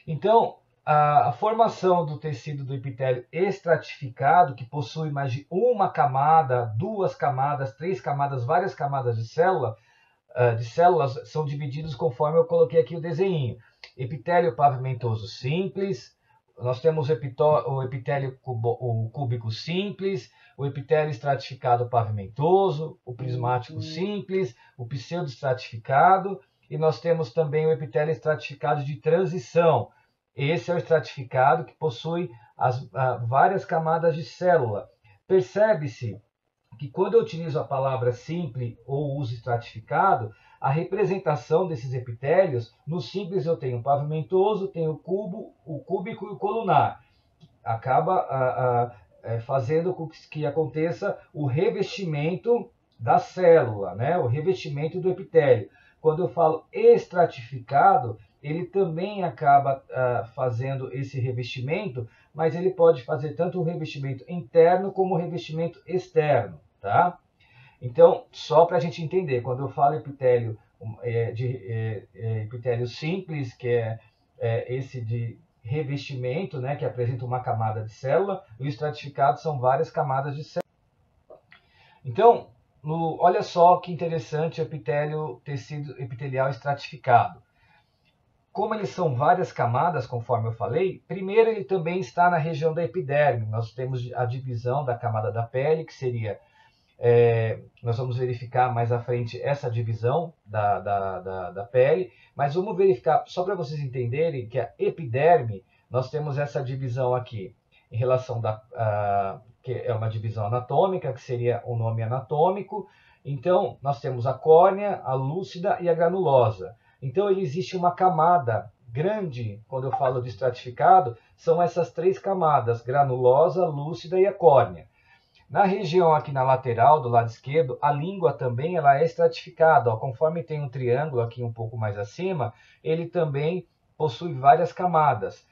Então, a formação do tecido do epitélio estratificado, que possui mais de uma camada, duas camadas, três camadas, várias camadas de células, são divididos conforme eu coloquei aqui o desenho. Epitélio pavimentoso simples, nós temos o epitélio cúbico simples, o epitélio estratificado pavimentoso, o prismático simples, o pseudoestratificado, e nós temos também o epitélio estratificado de transição. Esse é o estratificado que possui várias camadas de célula. Percebe-se que quando eu utilizo a palavra simples ou uso estratificado, a representação desses epitélios, no simples eu tenho o pavimentoso, tenho o cúbico e o colunar. Acaba fazendo com que aconteça o revestimento da célula, né? O revestimento do epitélio. Quando eu falo estratificado, ele também acaba fazendo esse revestimento, mas ele pode fazer tanto o revestimento interno como o revestimento externo, tá? Então, só para a gente entender, quando eu falo epitélio epitélio simples, que é esse de revestimento, né, que apresenta uma camada de célula, e o estratificado são várias camadas de célula. Então, olha só que interessante o tecido epitelial estratificado. Como eles são várias camadas, conforme eu falei, primeiro ele também está na região da epiderme. Nós temos a divisão da camada da pele, que seria nós vamos verificar mais à frente essa divisão da pele, mas vamos verificar, só para vocês entenderem, que a epiderme, nós temos essa divisão aqui, em relação que é uma divisão anatômica, que seria o nome anatômico. Então, nós temos a córnea, a lúcida e a granulosa. Então, existe uma camada grande, quando eu falo de estratificado, são essas três camadas, granulosa, lúcida e a córnea. Na região aqui na lateral, do lado esquerdo, a língua também ela é estratificada. Ó, conforme tem um triângulo aqui um pouco mais acima, ele também possui várias camadas.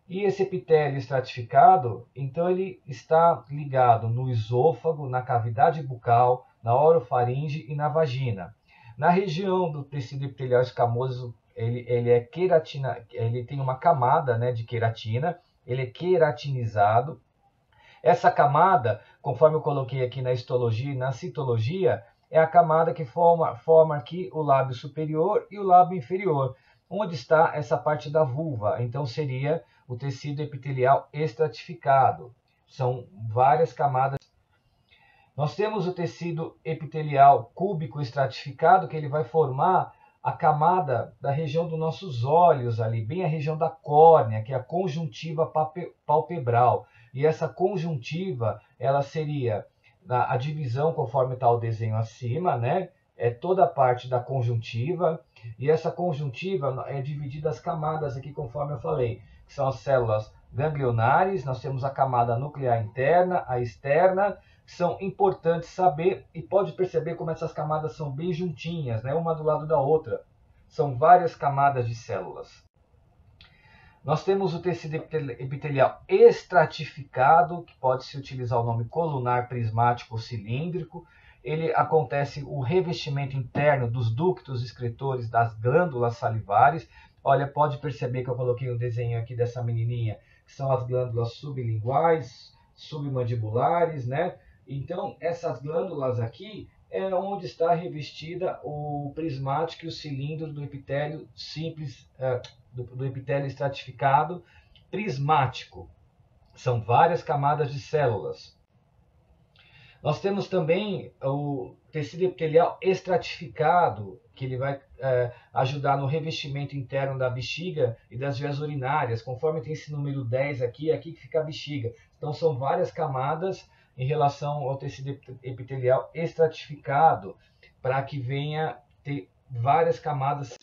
E esse epitélio estratificado, então ele está ligado no esôfago, na cavidade bucal, na orofaringe e na vagina. Na região do tecido epitelial escamoso, ele é queratina, ele tem uma camada, né, de queratina, ele é queratinizado. Essa camada, conforme eu coloquei aqui na histologia e na citologia, é a camada que forma aqui o lábio superior e o lábio inferior, onde está essa parte da vulva. Então, seria o tecido epitelial estratificado. São várias camadas. Nós temos o tecido epitelial cúbico estratificado, que ele vai formar a camada da região dos nossos olhos ali, bem a região da córnea, que é a conjuntiva palpebral. E essa conjuntiva, ela seria a divisão, conforme está o desenho acima, né? É toda a parte da conjuntiva. E essa conjuntiva é dividida as camadas aqui, conforme eu falei, que são as células ganglionares. Nós temos a camada nuclear interna, a externa. São importantes saber e pode perceber como essas camadas são bem juntinhas, né? Uma do lado da outra. São várias camadas de células. Nós temos o tecido epitelial estratificado, que pode-se utilizar o nome colunar, prismático ou cilíndrico. Ele acontece o revestimento interno dos ductos excretores das glândulas salivares. Olha, pode perceber que eu coloquei um desenho aqui dessa menininha, que são as glândulas sublinguais, submandibulares, né? Então, essas glândulas aqui é onde está revestida o prismático e o cilindro do epitélio simples, do epitélio estratificado prismático. São várias camadas de células. Nós temos também o tecido epitelial estratificado, que ele vai ajudar no revestimento interno da bexiga e das vias urinárias. Conforme tem esse número 10 aqui, é aqui que fica a bexiga. Então, são várias camadas em relação ao tecido epitelial estratificado, para que venha ter várias camadas.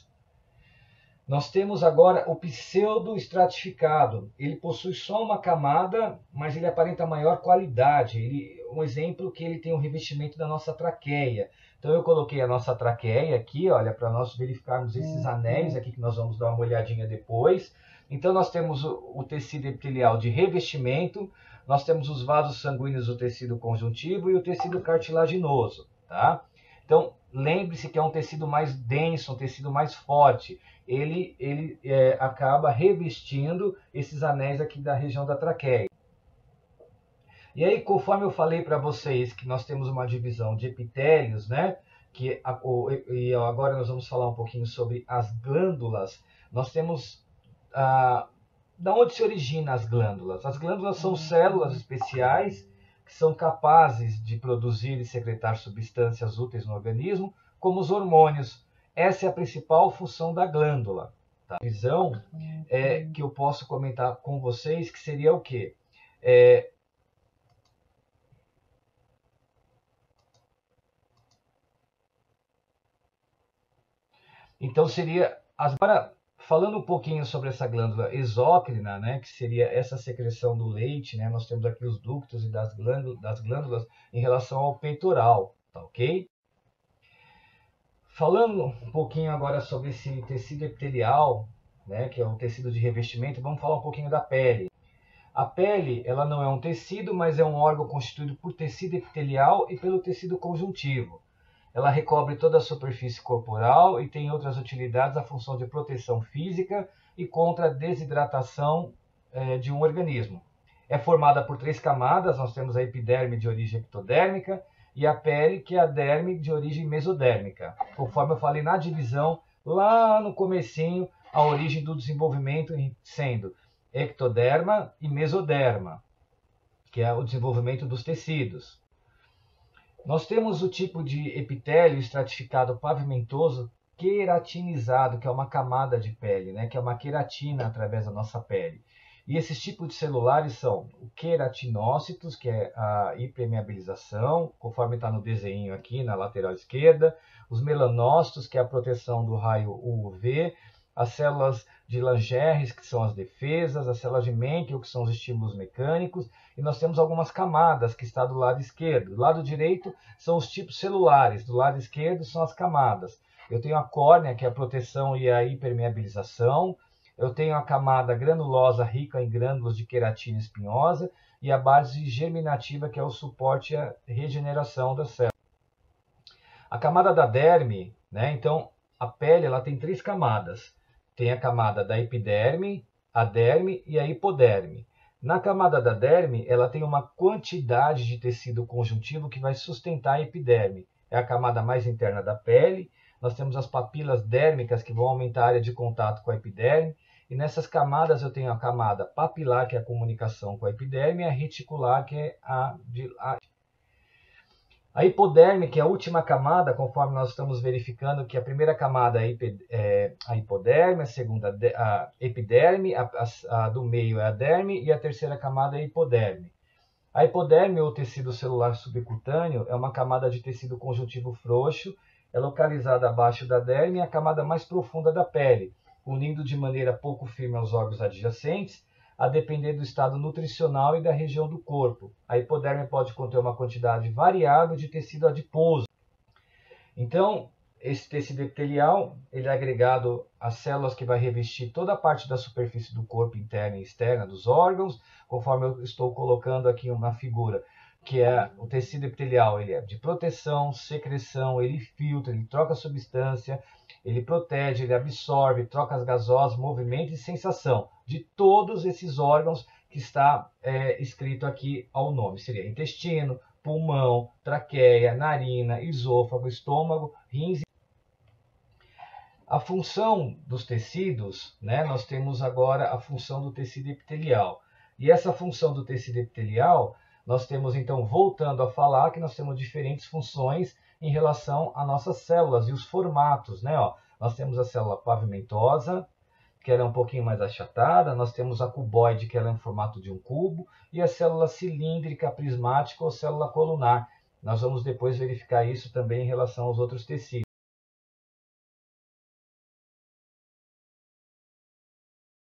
Nós temos agora o pseudoestratificado. Ele possui só uma camada, mas ele aparenta maior qualidade. Um exemplo que ele tem um revestimento da nossa traqueia. Então eu coloquei a nossa traqueia aqui, olha, para nós verificarmos esses anéis aqui que nós vamos dar uma olhadinha depois. Então nós temos o tecido epitelial de revestimento, nós temos os vasos sanguíneos do tecido conjuntivo e o tecido cartilaginoso, tá? Então lembre-se que é um tecido mais denso, um tecido mais forte. ele acaba revestindo esses anéis aqui da região da traqueia. E aí, conforme eu falei para vocês que nós temos uma divisão de epitélios, né? E agora nós vamos falar um pouquinho sobre as glândulas. Nós temos da onde se originam as glândulas? As glândulas são células especiais que são capazes de produzir e secretar substâncias úteis no organismo, como os hormônios. Essa é a principal função da glândula. Tá? A visão que eu posso comentar com vocês que seria o quê? Então seria, agora falando um pouquinho sobre essa glândula exócrina, né, que seria essa secreção do leite, né, nós temos aqui os ductos e das glândulas em relação ao peitoral, tá ok? Falando um pouquinho agora sobre esse tecido epitelial, né, que é o tecido de revestimento, vamos falar um pouquinho da pele. A pele, ela não é um tecido, mas é um órgão constituído por tecido epitelial e pelo tecido conjuntivo. Ela recobre toda a superfície corporal e tem outras utilidades, a função de proteção física e contra a desidratação de um organismo. É formada por 3 camadas, nós temos a epiderme de origem ectodérmica e a pele, que é a derme de origem mesodérmica. Conforme eu falei na divisão, lá no comecinho, a origem do desenvolvimento sendo ectoderma e mesoderma, que é o desenvolvimento dos tecidos. Nós temos o tipo de epitélio estratificado pavimentoso queratinizado, que é uma camada de pele, né, que é uma queratina através da nossa pele. E esses tipos de celulares são o queratinócitos, que é a hipermeabilização, conforme está no desenho aqui na lateral esquerda, os melanócitos, que é a proteção do raio UV, as células de Langerhans, que são as defesas, as células de Meckel, que são os estímulos mecânicos, e nós temos algumas camadas que está do lado esquerdo. Do lado direito são os tipos celulares, do lado esquerdo são as camadas. Eu tenho a córnea, que é a proteção e a hipermeabilização. Eu tenho a camada granulosa rica em grânulos de queratina espinhosa e a base germinativa, que é o suporte à regeneração da célula. A camada da derme, né? Então a pele ela tem 3 camadas. Tem a camada da epiderme, a derme e a hipoderme. Na camada da derme, ela tem uma quantidade de tecido conjuntivo que vai sustentar a epiderme. É a camada mais interna da pele. Nós temos as papilas dérmicas que vão aumentar a área de contato com a epiderme. E nessas camadas eu tenho a camada papilar, que é a comunicação com a epiderme, e a reticular, que é a hipoderme, que é a última camada, conforme nós estamos verificando que a primeira camada é a hipoderme, a segunda a epiderme, a do meio é a derme e a terceira camada é a hipoderme. A hipoderme, ou tecido celular subcutâneo, é uma camada de tecido conjuntivo frouxo, é localizada abaixo da derme e a camada mais profunda da pele, unindo de maneira pouco firme aos órgãos adjacentes, a depender do estado nutricional e da região do corpo. A hipoderme pode conter uma quantidade variável de tecido adiposo. Então, esse tecido epitelial ele é agregado às células que vai revestir toda a parte da superfície do corpo interna e externa dos órgãos, conforme eu estou colocando aqui uma figura, que é o tecido epitelial. Ele é de proteção, secreção, ele filtra, ele troca substância, ele protege, ele absorve, trocas gasosas, movimento e sensação de todos esses órgãos que está escrito aqui ao nome. Seria intestino, pulmão, traqueia, narina, esôfago, estômago, rins. A função dos tecidos, né, nós temos agora a função do tecido epitelial. E essa função do tecido epitelial, nós temos então, voltando a falar, que nós temos diferentes funções em relação às nossas células e os formatos, né? Ó, nós temos a célula pavimentosa, que ela é um pouquinho mais achatada, nós temos a cuboide, que ela é em formato de um cubo, e a célula cilíndrica, prismática ou célula colunar. Nós vamos depois verificar isso também em relação aos outros tecidos.